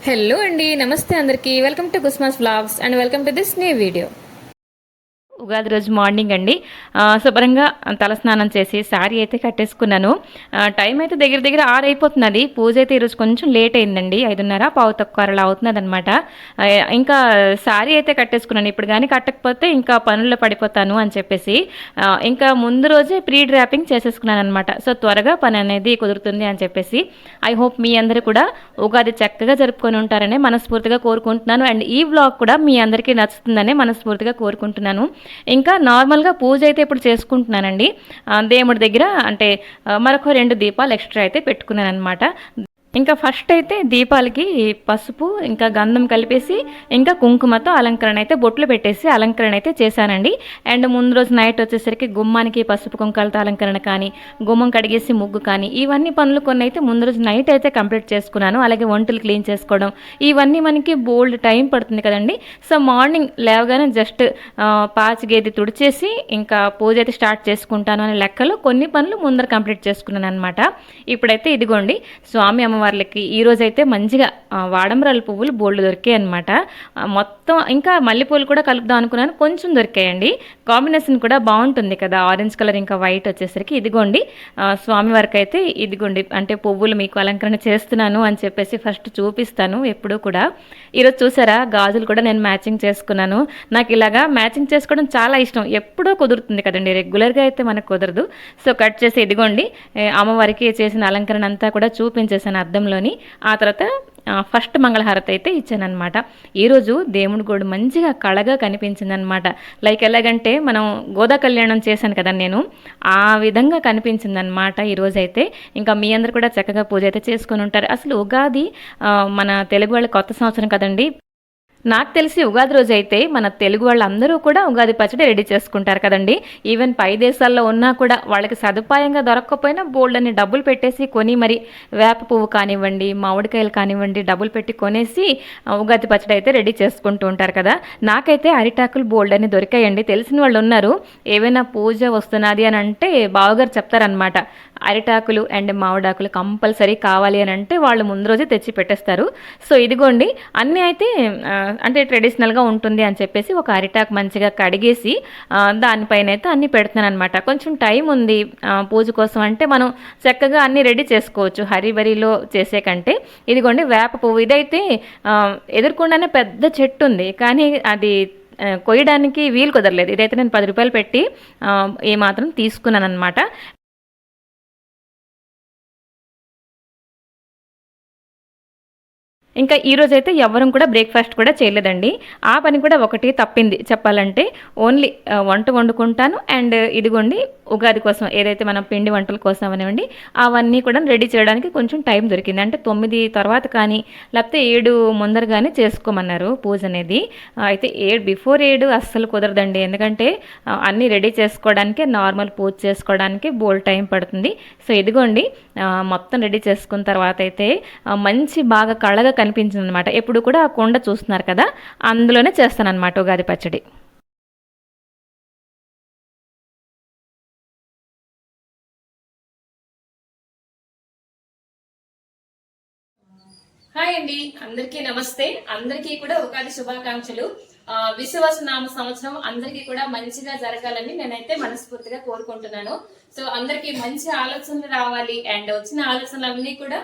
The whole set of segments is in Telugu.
హలో అండి, నమస్తే అందరికీ. Welcome to కుస్మాస్ vlogs and welcome to this new video. Ugadi రోజు మార్నింగ్ అండి. శుభ్రంగా తలస్నానం చేసి శారీ అయితే కట్టేసుకున్నాను. టైం అయితే దగ్గర దగ్గర 6 అయిపోతున్నది. పూజ అయితే ఈరోజు కొంచెం లేట్ అయిందండి. 5:30 పావు తక్కువ అలా అవుతున్నది అనమాట. ఇంకా శారీ అయితే కట్టేసుకున్నాను. ఇప్పుడు కానీ కట్టకపోతే ఇంకా పనుల్లో పడిపోతాను అని చెప్పేసి ఇంకా ముందు రోజే ప్రీ డ్రాపింగ్ చేసేసుకున్నాను అనమాట. సో త్వరగా పని అనేది కుదురుతుంది అని చెప్పేసి ఐ హోప్ మీ అందరూ కూడా ఉగాది చక్కగా జరుపుకొని ఉంటారని మనస్ఫూర్తిగా కోరుకుంటున్నాను. అండ్ ఈ వ్లాగ్ కూడా మీ అందరికీ నచ్చుతుందని మనస్ఫూర్తిగా కోరుకుంటున్నాను. ఇంకా నార్మల్గా పూజ అయితే ఇప్పుడు చేసుకుంటున్నానండి. దేవుడి దగ్గర అంటే మరొక 2 దీపాలు ఎక్స్ట్రా అయితే పెట్టుకున్నాను అనమాట. ఇంకా ఫస్ట్ అయితే దీపాలకి పసుపు ఇంకా గంధం కలిపేసి ఇంకా కుంకుమతో అలంకరణ అయితే బొట్లు పెట్టేసి అలంకరణ అయితే చేశానండి. అండ్ ముందు రోజు నైట్ వచ్చేసరికి గుమ్మానికి పసుపు కుంకాలతో అలంకరణ కానీ, గుమ్మం కడిగేసి ముగ్గు కానీ, ఇవన్నీ పనులు కొన్ని అయితే ముందు రోజు నైట్ అయితే కంప్లీట్ చేసుకున్నాను. అలాగే వంటలు క్లీన్ చేసుకోవడం, ఇవన్నీ మనకి బోల్డ్ టైం పడుతుంది కదండి. సో మార్నింగ్ లేవగానే జస్ట్ పాచి గేది తుడిచేసి ఇంకా పూజ అయితే స్టార్ట్ చేసుకుంటాను అనే లెక్కలో కొన్ని పనులు ముందర కంప్లీట్ చేసుకున్నాను అనమాట. ఇప్పుడైతే ఇదిగోండి స్వామి అమ్మవార్లకి ఈరోజైతే మంచిగా వాడంబరాల పువ్వులు బోల్డ్ దొరికాయి అనమాట. మొత్తం ఇంకా మల్లెపూలు కూడా కలుపుదాం అనుకున్నాను, కొంచెం దొరికాయండి. కాంబినేషన్ కూడా బాగుంటుంది కదా, ఆరెంజ్ కలర్ ఇంకా వైట్ వచ్చేసరికి. ఇదిగోండి స్వామివారికి అయితే ఇదిగోండి అంటే పువ్వులు మీకు అలంకరణ చేస్తున్నాను అని చెప్పేసి ఫస్ట్ చూపిస్తాను ఎప్పుడూ కూడా. ఈరోజు చూసారా గాజులు కూడా నేను మ్యాచింగ్ చేసుకున్నాను. నాకు ఇలాగా మ్యాచింగ్ చేసుకోవడం చాలా ఇష్టం. ఎప్పుడో కుదురుతుంది కదండి, రెగ్యులర్గా అయితే మనకు కుదరదు. సో కట్ చేసి ఇదిగోండి అమ్మవారికి చేసిన అలంకరణ అంతా కూడా చూపించేసాను అద్దంలోని. ఆ తర్వాత ఫస్ట్ మంగళహారతి అయితే ఇచ్చానమాట. ఈరోజు దేవుడి గోడు మంచిగా కళగా కనిపించింది అనమాట. లైక్ ఎలాగంటే మనం గోదా కళ్యాణం చేశాను కదా నేను, ఆ విధంగా కనిపించింది అనమాట ఈరోజైతే. ఇంకా మీ అందరు కూడా చక్కగా పూజ అయితే చేసుకొని ఉంటారు. అసలు ఉగాది మన తెలుగు వాళ్ళ కొత్త సంవత్సరం కదండి. నాకు తెలిసి ఉగాది రోజు అయితే మన తెలుగు వాళ్ళందరూ కూడా ఉగాది పచ్చడి రెడీ చేసుకుంటారు కదండి. ఈవెన్ పై దేశాల్లో ఉన్నా కూడా వాళ్ళకి సదుపాయంగా దొరకకపోయినా బోల్డ్ అని డబ్బులు పెట్టేసి కొని మరి వేప పువ్వు కానివ్వండి, మామిడికాయలు కానివ్వండి డబ్బులు పెట్టి కొనేసి ఉగాది పచ్చడి అయితే రెడీ చేసుకుంటూ ఉంటారు కదా. నాకైతే అరిటాకులు బోల్డ్ అని దొరికాయండి. తెలిసిన వాళ్ళు ఉన్నారు, ఏవైనా పూజ వస్తున్నది అని అంటే బావగారు చెప్తారనమాట, అరిటాకులు అండ్ మామిడాకులు కంపల్సరీ కావాలి అని అంటే వాళ్ళు ముందు రోజే తెచ్చి పెట్టేస్తారు. సో ఇదిగోండి అన్నీ అయితే అంటే ట్రెడిషనల్గా ఉంటుంది అని చెప్పేసి ఒక అరిటాకు మంచిగా కడిగేసి దానిపైన అయితే అన్నీ పెడుతున్నాను అనమాట. కొంచెం టైం ఉంది పూజ కోసం అంటే మనం చక్కగా అన్నీ రెడీ చేసుకోవచ్చు హరిబరిలో చేసే కంటే. ఇదిగోండి వేప పువ్వు, ఇదైతే ఎదుర్కొండానే పెద్ద చెట్టు ఉంది కానీ అది కొయ్యడానికి వీలు కుదరలేదు. ఇదైతే నేను 10 రూపాయలు పెట్టి ఏమాత్రం తీసుకున్నాను అనమాట. ఇంకా ఈరోజైతే ఎవరం కూడా బ్రేక్ఫాస్ట్ కూడా చేయలేదండి. ఆ పని కూడా ఒకటి తప్పింది చెప్పాలంటే. ఓన్లీ వంట వండుకుంటాను అండ్ ఇదిగోండి ఉగాది కోసం ఏదైతే మనం పిండి వంటల కోసం అనివ్వండి అవన్నీ కూడా రెడీ చేయడానికి కొంచెం టైం దొరికింది. అంటే 9 తర్వాత కానీ లేకపోతే 7 ముందర కానీ చేసుకోమన్నారు పూజ అనేది. అయితే బిఫోర్ 7 అస్సలు కుదరదండి, ఎందుకంటే అన్నీ రెడీ చేసుకోవడానికి నార్మల్ పూజ చేసుకోవడానికి బోల్డ్ టైం పడుతుంది. సో ఇదిగోండి మొత్తం రెడీ చేసుకున్న తర్వాత అయితే మంచి బాగా కళగా కనిపించింది అనమాట. ఎప్పుడు కూడా ఆ కొండ చూస్తున్నారు కదా, అందులోనే చేస్తానన్నమాట ఉగాది పచ్చడి. హాయ్ అండి, అందరికీ నమస్తే. అందరికీ కూడా ఉగాది శుభాకాంక్షలు. విశ్వాసనామ సంవత్సరం అందరికీ కూడా మంచిగా జరగాలని నేనైతే మనస్ఫూర్తిగా కోరుకుంటున్నాను. సో అందరికీ మంచి ఆలోచనలు రావాలి అండ్ వచ్చిన ఆలోచనలన్నీ కూడా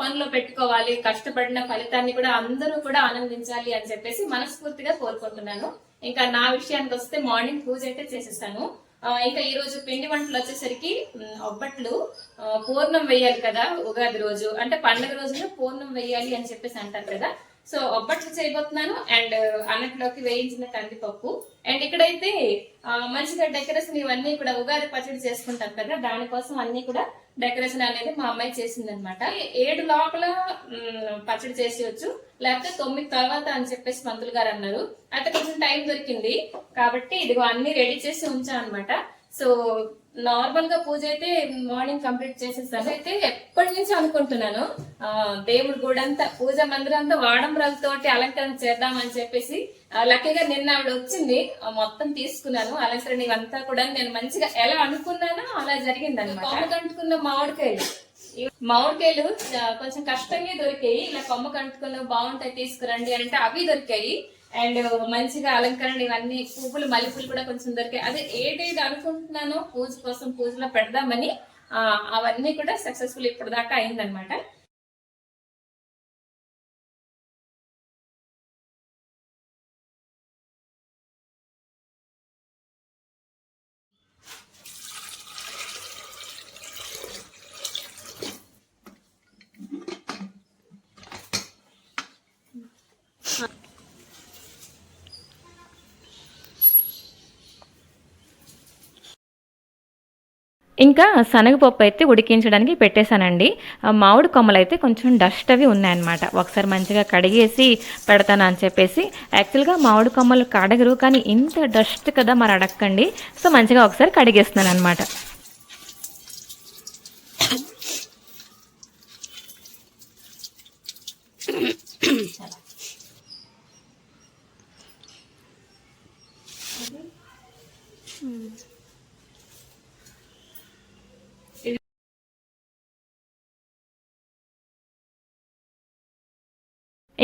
పనిలో పెట్టుకోవాలి, కష్టపడిన ఫలితాన్ని కూడా అందరూ కూడా ఆనందించాలి అని చెప్పేసి మనస్ఫూర్తిగా కోరుకుంటున్నాను. ఇంకా నా విషయానికి వస్తే మార్నింగ్ పూజ అయితే చేసేస్తాను. ఇంకా ఈ రోజు పిండి వంటలు వచ్చేసరికి ఒబ్బట్లు పూర్ణం వేయాలి కదా ఉగాది రోజు, అంటే పండుగ రోజున పూర్ణం వేయాలి అని చెప్పేసి అంటారు కదా. సో ఒబ్బట్లు చేయబోతున్నాను అండ్ అన్నట్లోకి వేయించిన కందిపప్పు. అండ్ ఇక్కడైతే మంచిగా డెకరేషన్ ఇవన్నీ కూడా ఉగాది పచ్చడి చేసుకుంటాం కదా, దానికోసం అన్ని కూడా డెకరేషన్ అనేది మా అమ్మాయి చేసింది అనమాట. 7 లోపల పచ్చడి చేసేయచ్చు, లేకపోతే 9 తర్వాత అని చెప్పేసి పంతులు గారు అన్నారు. అయితే కొంచెం టైం దొరికింది కాబట్టి ఇదిగో అన్ని రెడీ చేసి ఉంచాను అనమాట. సో నార్మల్ గా పూజ అయితే మార్నింగ్ కంప్లీట్ చేసేస్తాను. అయితే ఎప్పటి నుంచి అనుకుంటున్నాను దేవుడి గుడంతా పూజ మందిరం అంతా వాడంబరాలతోటి అలంకరణ చేద్దామని చెప్పేసి. లక్కీగా నిన్న ఆవిడ వచ్చింది, మొత్తం తీసుకున్నాను అలంకరణ ఇవంతా కూడా. నేను మంచిగా ఎలా అనుకున్నానో అలా జరిగింది అనమాట. కంటుకున్న మామిడికాయలు మామిడికాయలు కొంచెం కష్టంగా దొరికాయి. ఇలా కొమ్మ కంటుకుని బాగుంటాయి తీసుకురండి అంటే అవి దొరికాయి. అండ్ మంచిగా అలంకరణ ఇవన్నీ పువ్వులు మల్లెపూలు కూడా కొంచెం దొరికాయి. అదే ఏదైతే అనుకుంటున్నానో పూజ కోసం పూజలో పెడదామని అవన్నీ కూడా సక్సెస్ఫుల్ ఇప్పుడు దాకా అయిందనమాట. ఇంకా శనగపప్పు అయితే ఉడికించడానికి పెట్టేశానండి. మామిడి కొమ్మలు అయితే కొంచెం డస్ట్ అవి ఉన్నాయన్నమాట. ఒకసారి మంచిగా కడిగేసి పెడతాను అని చెప్పేసి. యాక్చువల్గా మామిడి కొమ్మలు కడగరు, కానీ ఇంత డస్ట్ కదా మరి అడగండి. సో మంచిగా ఒకసారి కడిగేస్తున్నాను అనమాట.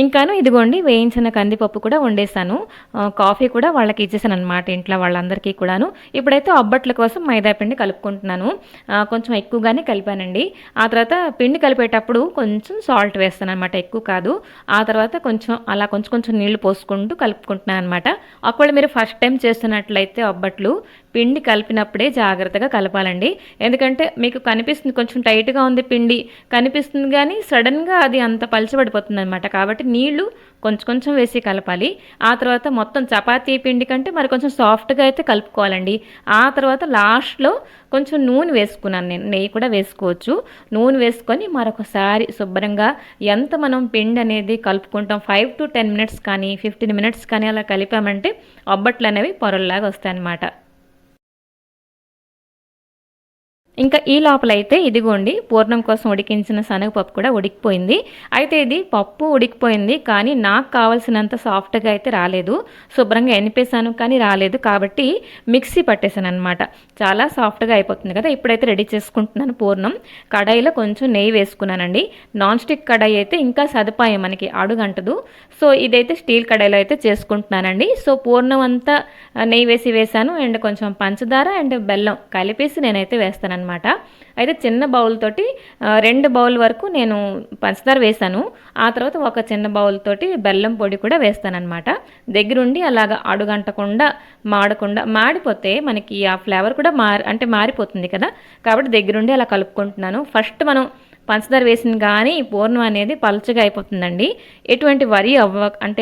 ఇంకాను ఇదిగోండి వేయించిన కందిపప్పు కూడా వండేసాను. కాఫీ కూడా వాళ్ళకి ఇచ్చేసాను అనమాట, ఇంట్లో వాళ్ళందరికీ కూడాను. ఇప్పుడైతే అబ్బట్ల కోసం మైదా పిండి కలుపుకుంటున్నాను. కొంచెం ఎక్కువగానే కలిపానండి. ఆ తర్వాత పిండి కలిపేటప్పుడు కొంచెం సాల్ట్ వేస్తాను అనమాట, ఎక్కువ కాదు. ఆ తర్వాత కొంచెం అలా కొంచెం కొంచెం నీళ్లు పోసుకుంటూ కలుపుకుంటున్నాను అనమాట. ఒకవేళ మీరు ఫస్ట్ టైం చేస్తున్నట్లయితే అబ్బట్లు పిండి కలిపినప్పుడే జాగ్రత్తగా కలపాలండి. ఎందుకంటే మీకు కనిపిస్తుంది కొంచెం టైట్గా ఉంది పిండి కనిపిస్తుంది, కానీ సడన్గా అది అంత పలచబడిపోతుంది అనమాట. కాబట్టి నీళ్లు కొంచెం కొంచెం వేసి కలపాలి. ఆ తర్వాత మొత్తం చపాతీ పిండి కంటే మరి కొంచెం సాఫ్ట్గా అయితే కలుపుకోవాలండి. ఆ తర్వాత లాస్ట్లో కొంచెం నూనె వేసుకున్నాను నేను, నెయ్యి కూడా వేసుకోవచ్చు. నూనె వేసుకొని మరొకసారి శుభ్రంగా ఎంత మనం పిండి అనేది కలుపుకుంటాం 5 to 10 minutes కానీ 15 minutes కానీ అలా కలిపామంటే అబ్బట్లు అనేవి పొరల్లాగా వస్తాయన్నమాట. ఇంకా ఈ లోపలైతే ఇదిగోండి పూర్ణం కోసం ఉడికించిన శనగపప్పు కూడా ఉడికిపోయింది. అయితే ఇది పప్పు ఉడికిపోయింది, కానీ నాకు కావాల్సినంత సాఫ్ట్గా అయితే రాలేదు. శుభ్రంగా ఎనిపేసాను కానీ రాలేదు, కాబట్టి మిక్సీ పట్టేశాను అనమాట. చాలా సాఫ్ట్గా అయిపోతుంది కదా. ఇప్పుడైతే రెడీ చేసుకుంటున్నాను పూర్ణం. కడాయిలో కొంచెం నెయ్యి వేసుకున్నానండి. నాన్ స్టిక్ కడాయి అయితే ఇంకా సదుపాయం, మనకి అడుగంటదు. సో ఇదైతే స్టీల్ కడాయిలో అయితే చేసుకుంటున్నానండి. సో పూర్ణం అంతా నెయ్యి వేసాను. అండ్ కొంచెం పంచదార అండ్ బెల్లం కలిపేసి నేనైతే వేస్తాను అనమాట. అయితే చిన్న బౌల్ తోటి 2 బౌల్ వరకు నేను పంచదార వేసాను. ఆ తర్వాత ఒక చిన్న బౌల్ తోటి బెల్లం పొడి కూడా వేస్తానన్నమాట. దగ్గరుండి అలాగా అడుగంటకుండా మాడకుండా, మాడిపోతే మనకి ఆ ఫ్లేవర్ కూడా మారిపోతుంది కదా. కాబట్టి దగ్గరుండి అలా కలుపుకుంటున్నాను. ఫస్ట్ మనం పంచదార వేసింది కానీ పూర్ణం అనేది పలచగా అయిపోతుందండి. ఎటువంటి వరి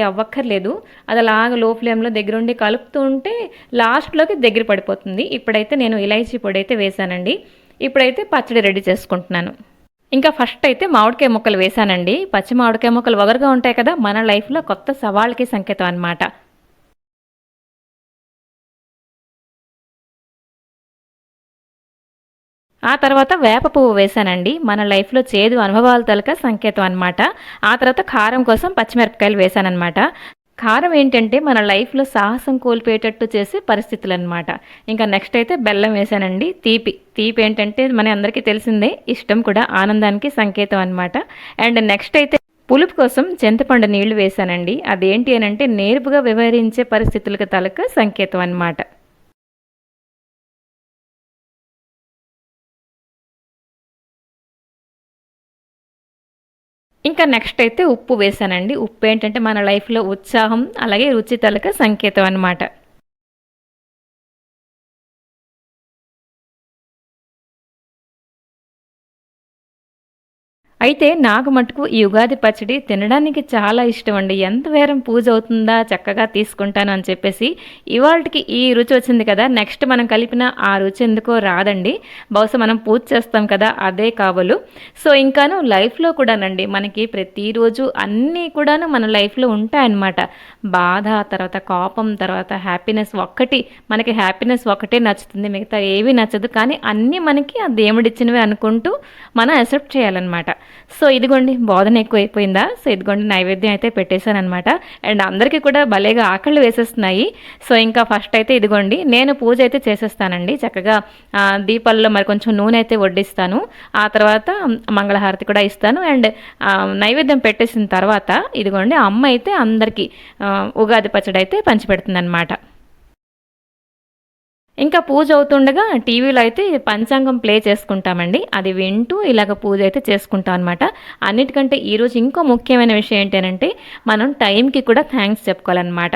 అవ్వక్కర్లేదు. అది అలాగ లో ఫ్లేమ్లో దగ్గరుండి కలుపుతూ ఉంటే లాస్ట్లోకి దగ్గర పడిపోతుంది. ఇప్పుడైతే నేను ఇలైచీ పొడి అయితే వేసానండి. ఇప్పుడైతే పచ్చడి రెడీ చేసుకుంటున్నాను. ఇంకా ఫస్ట్ అయితే మామిడికాయ ముక్కలు వేసానండి. పచ్చి మామిడికాయ ముక్కలు వగరుగా ఉంటాయి కదా, మన లైఫ్లో కొత్త సవాళ్ళకి సంకేతం అన్నమాట. ఆ తర్వాత వేప పువ్వు వేసానండి. మన లైఫ్లో చేదు అనుభవాల తలక సంకేతం అనమాట. ఆ తర్వాత కారం కోసం పచ్చిమిరపకాయలు వేసానమాట. కారం ఏంటంటే మన లైఫ్లో సాహసం కోల్పోయేటట్టు చేసే పరిస్థితులు అనమాట. ఇంకా నెక్స్ట్ అయితే బెల్లం వేసానండి. తీపి ఏంటంటే మన అందరికీ తెలిసిందే, ఇష్టం కూడా, ఆనందానికి సంకేతం అనమాట. అండ్ నెక్స్ట్ అయితే పులుపు కోసం చింతపండు నీళ్లు వేసానండి. అదేంటి అని అంటే నేర్పుగా వ్యవహరించే పరిస్థితులకు తలక సంకేతం అనమాట. ఇంకా నెక్స్ట్ అయితే ఉప్పు వేసానండి. ఉప్పు ఏంటంటే మన లైఫ్లో ఉత్సాహం అలాగే రుచి తలక సంకేతం అనమాట. అయితే నాకు మటుకు ఈ ఉగాది పచ్చడి తినడానికి చాలా ఇష్టం అండి. ఎంత వేరం పూజ అవుతుందా చక్కగా తీసుకుంటాను అని చెప్పేసి. ఇవాళకి ఈ రుచి వచ్చింది కదా, నెక్స్ట్ మనం కలిపిన ఆ రుచి ఎందుకో రాదండి. బహుశా మనం పూజ చేస్తాం కదా, అదే కాబోలు. సో ఇంకాను లైఫ్లో కూడానండి మనకి ప్రతిరోజు అన్నీ కూడాను మన లైఫ్లో ఉంటాయన్నమాట. బాధ, తర్వాత కోపం, తర్వాత హ్యాపీనెస్. మనకి హ్యాపీనెస్ ఒకటే నచ్చుతుంది, మిగతా ఏవి నచ్చదు. కానీ అన్నీ మనకి ఆ దేవుడిచ్చినవి అనుకుంటూ మనం యాక్సెప్ట్ చేయాలన్నమాట. సో ఇదిగోండి బోధన ఎక్కువ అయిపోయిందా, సో ఇదిగోండి నైవేద్యం అయితే పెట్టేశాను అనమాట. అండ్ అందరికీ కూడా భలేగా ఆకళ్ళు వేసేస్తున్నాయి. సో ఇంకా ఫస్ట్ అయితే ఇదిగోండి నేను పూజ అయితే చేసేస్తానండి చక్కగా. దీపాల్లో మరి కొంచెం నూనె అయితే వడ్డిస్తాను, ఆ తర్వాత మంగళహారతి కూడా ఇస్తాను. అండ్ నైవేద్యం పెట్టేసిన తర్వాత ఇదిగోండి అమ్మ అయితే అందరికీ ఉగాది పచ్చడి అయితే పంచిపెడుతుంది అనమాట. ఇంకా పూజ అవుతుండగా టీవీలో అయితే పంచాంగం ప్లే చేసుకుంటామండి, అది వింటూ ఇలాగ పూజ అయితే చేసుకుంటాం అనమాట. అన్నిటికంటే ఈరోజు ఇంకో ముఖ్యమైన విషయం ఏంటంటే మనం టైంకి కూడా థ్యాంక్స్ చెప్పుకోవాలన్నమాట.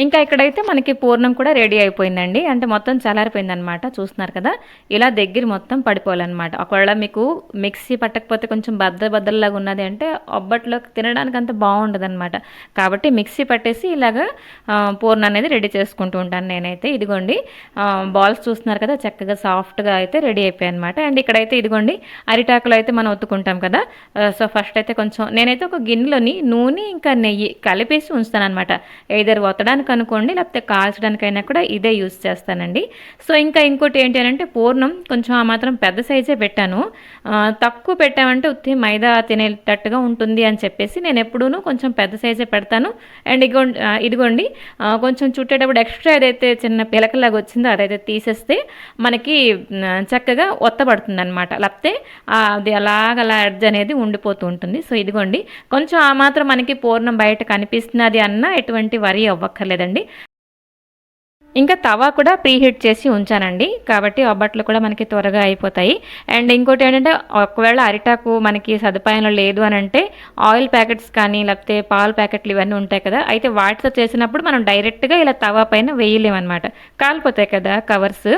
ఇంకా ఇక్కడైతే మనకి పూర్ణం కూడా రెడీ అయిపోయిందండి. అంటే మొత్తం చల్లారిపోయిందనమాట. చూస్తున్నారు కదా, ఇలా దగ్గర మొత్తం పడిపోవాలన్నమాట. ఒకవేళ మీకు మిక్సీ పట్టకపోతే కొంచెం బద్దలాగా ఉన్నది అంటే ఒబ్బట్లో తినడానికి అంత బాగుండదనమాట. కాబట్టి మిక్సీ పట్టేసి ఇలాగా పూర్ణం అనేది రెడీ చేసుకుంటూ ఉంటాను నేనైతే. ఇదిగోండి బాల్స్ చూస్తున్నారు కదా, చక్కగా సాఫ్ట్గా అయితే రెడీ అయిపోయాయి అనమాట. అండ్ ఇక్కడైతే ఇదిగోండి అరిటాకులు అయితే మనం ఒత్తుకుంటాం కదా. సో ఫస్ట్ అయితే కొంచెం నేనైతే ఒక గిన్నెలోని నూనె ఇంకా నెయ్యి కలిపేసి ఉంచుతాను అనమాట. ఏదర్ ఒత్తడానికి అనుకోండి, లేకపోతే కాల్చడానికైనా కూడా ఇదే యూస్ చేస్తానండి. సో ఇంకా ఇంకోటి ఏంటి అని అంటే పూర్ణం కొంచెం ఆ మాత్రం పెద్ద సైజే పెట్టాను. తక్కువ పెట్టామంటే ఉత్తి మైదా తినేటట్టుగా ఉంటుంది అని చెప్పేసి నేను ఎప్పుడూ కొంచెం పెద్ద సైజే పెడతాను. అండ్ ఇదిగోండి కొంచెం చుట్టేటప్పుడు ఎక్స్ట్రా ఏదైతే చిన్న పిలకలాగా వచ్చిందో అదైతే తీసేస్తే మనకి చక్కగా ఒత్తబడుతుంది అనమాట. లేకపోతే అది అలాగలా ఎడ్జ్ అనేది ఉండిపోతూ ఉంటుంది. సో ఇదిగోండి కొంచెం ఆ మాత్రం మనకి పూర్ణం బయట కనిపిస్తున్నది అన్న ఎటువంటి వరి అవ్వక్కర్లేదండి. ఇంకా తవా కూడా ప్రీహీట్ చేసి ఉంచానండి, కాబట్టి ఒబ్బట్లు కూడా మనకి త్వరగా అయిపోతాయి. అండ్ ఇంకోటి ఏంటంటే ఒకవేళ అరిటాకు మనకి సదుపాయంలో లేదు అని అంటే ఆయిల్ ప్యాకెట్స్ కానీ లేకపోతే పాల ప్యాకెట్లు ఇవన్నీ ఉంటాయి కదా, అయితే వాటితో చేసినప్పుడు మనం డైరెక్ట్గా ఇలా తవా పైన వేయలేమన్నమాట, కాలిపోతాయి కదా కవర్స్.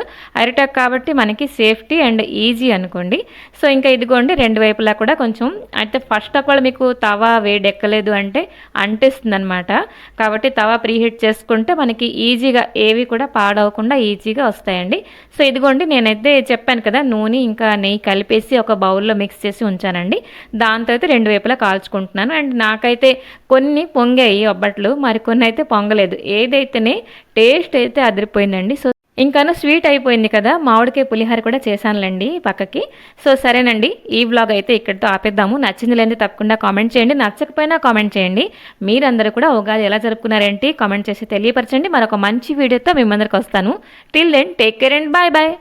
అరిటాకు కాబట్టి మనకి సేఫ్టీ అండ్ ఈజీ అనుకోండి. సో ఇంకా ఇదిగోండి రెండు వైపులా కూడా కొంచెం అయితే ఫస్ట్ ఒకవేళ మీకు తవా వేడెక్కలేదు అంటే అంటేస్తుంది అనమాట. కాబట్టి తవా ప్రీహీట్ చేసుకుంటే మనకి ఈజీగా ఏవి కూడా పాడవకుండా ఈజీగా వస్తాయండి. సో ఇదిగోండి నేనైతే చెప్పాను కదా, నూనె ఇంకా నెయ్యి కలిపేసి ఒక బౌల్లో మిక్స్ చేసి ఉంచానండి. దాంతో అయితే రెండు వైపులా కాల్చుకుంటున్నాను. అండ్ నాకైతే కొన్ని పొంగాయి ఒబ్బట్లు, మరికొన్ని అయితే పొంగలేదు. ఏదైతేనే టేస్ట్ అయితే అదిరిపోయిందండి. సో ఇంకాను స్వీట్ అయిపోయింది కదా, మామిడికాయ పులిహార కూడా చేశానులేండి పక్కకి. సో సరేనండి, ఈ వ్లాగ్ అయితే ఇక్కడితో ఆపేద్దాము. నచ్చింది లేని తప్పకుండా కామెంట్ చేయండి, నచ్చకపోయినా కామెంట్ చేయండి. మీరందరూ కూడా ఉగాది ఎలా జరుపుకున్నారేంటి కామెంట్ చేసి తెలియపరచండి. మరొక మంచి వీడియోతో మీ ముందరికి వస్తాను. Till then take care and bye bye.